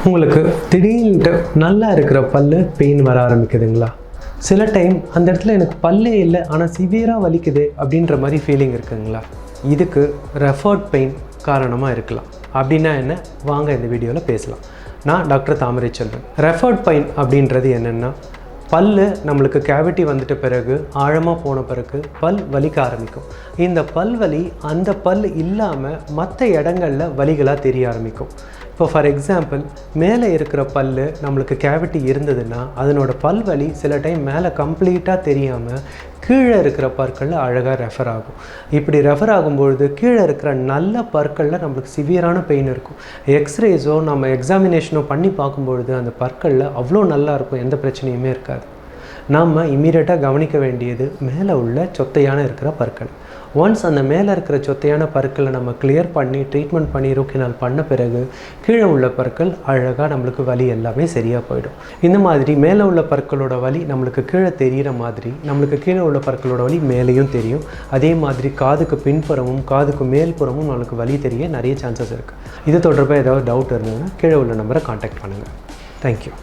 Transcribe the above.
உங்களுக்கு திடீர்னுட்டு நல்லா இருக்கிற பல்லு பெயின் வர ஆரம்பிக்குதுங்களா? சில டைம் அந்த இடத்துல எனக்கு பல்லே இல்லை ஆனால் சிவியராக வலிக்குது அப்படின்ற மாதிரி ஃபீலிங் இருக்குங்களா? இதுக்கு ரெஃபர்ட் பெயின் காரணமாக இருக்கலாம். அப்படின்னா என்ன, வாங்க இந்த வீடியோவில் பேசலாம். நான் டாக்டர் தாமரை செல்வன். ரெஃபர்ட் பெயின் அப்படின்றது என்னென்னா, பல்லு நம்மளுக்கு கேவிட்டி வந்துட்ட பிறகு ஆழமாக போன பிறகு பல் வலிக்க ஆரம்பிக்கும். இந்த பல் வலி அந்த பல் இல்லாமல் மற்ற இடங்களில் வலிகளாக தெரிய ஆரம்பிக்கும். இப்போ ஃபார் எக்ஸாம்பிள், மேலே இருக்கிற பல் நம்மளுக்கு கேவிட்டி இருந்ததுன்னா அதனோட பல் வலி சில டைம் மேலே கம்ப்ளீட்டாக தெரியாமல் கீழே இருக்கிற பற்களில் அழகாக ரெஃபர் ஆகும். இப்படி ரெஃபர் ஆகும்பொழுது கீழே இருக்கிற நல்ல பற்களில் நம்மளுக்கு சிவியரான பெயின் இருக்கும். எக்ஸ்ரேஸோ நம்ம எக்ஸாமினேஷனோ பண்ணி பார்க்கும்பொழுது அந்த பற்களில் அவ்வளோ நல்லா இருக்கும், எந்த பிரச்சனையுமே இருக்காது. நாம் இம்மீடியட்டாக கவனிக்க வேண்டியது மேலே உள்ள சொத்தையான இருக்கிற பற்கள். ஒன்ஸ் அந்த மேலே இருக்கிற சொத்தையான பற்களை நம்ம கிளியர் பண்ணி ட்ரீட்மெண்ட் பண்ணி ரூட் பண்ண பிறகு கீழே உள்ள பற்கள் அழகாக நம்மளுக்கு வலி எல்லாமே சரியாக போயிடும். இந்த மாதிரி மேலே உள்ள பற்களோட வலி நம்மளுக்கு கீழே தெரிகிற மாதிரி நம்மளுக்கு கீழே உள்ள பற்களோட வலி மேலேயும் தெரியும். அதே மாதிரி காதுக்கு பின்புறமும் காதுக்கு மேல்புறமும் நம்மளுக்கு வலி தெரிய நிறைய சான்சஸ் இருக்குது. இது தொடர்பாக ஏதாவது டவுட் இருந்ததுன்னா கீழே உள்ள நம்பரை கான்டாக்ட் பண்ணுங்கள். தேங்க்யூ.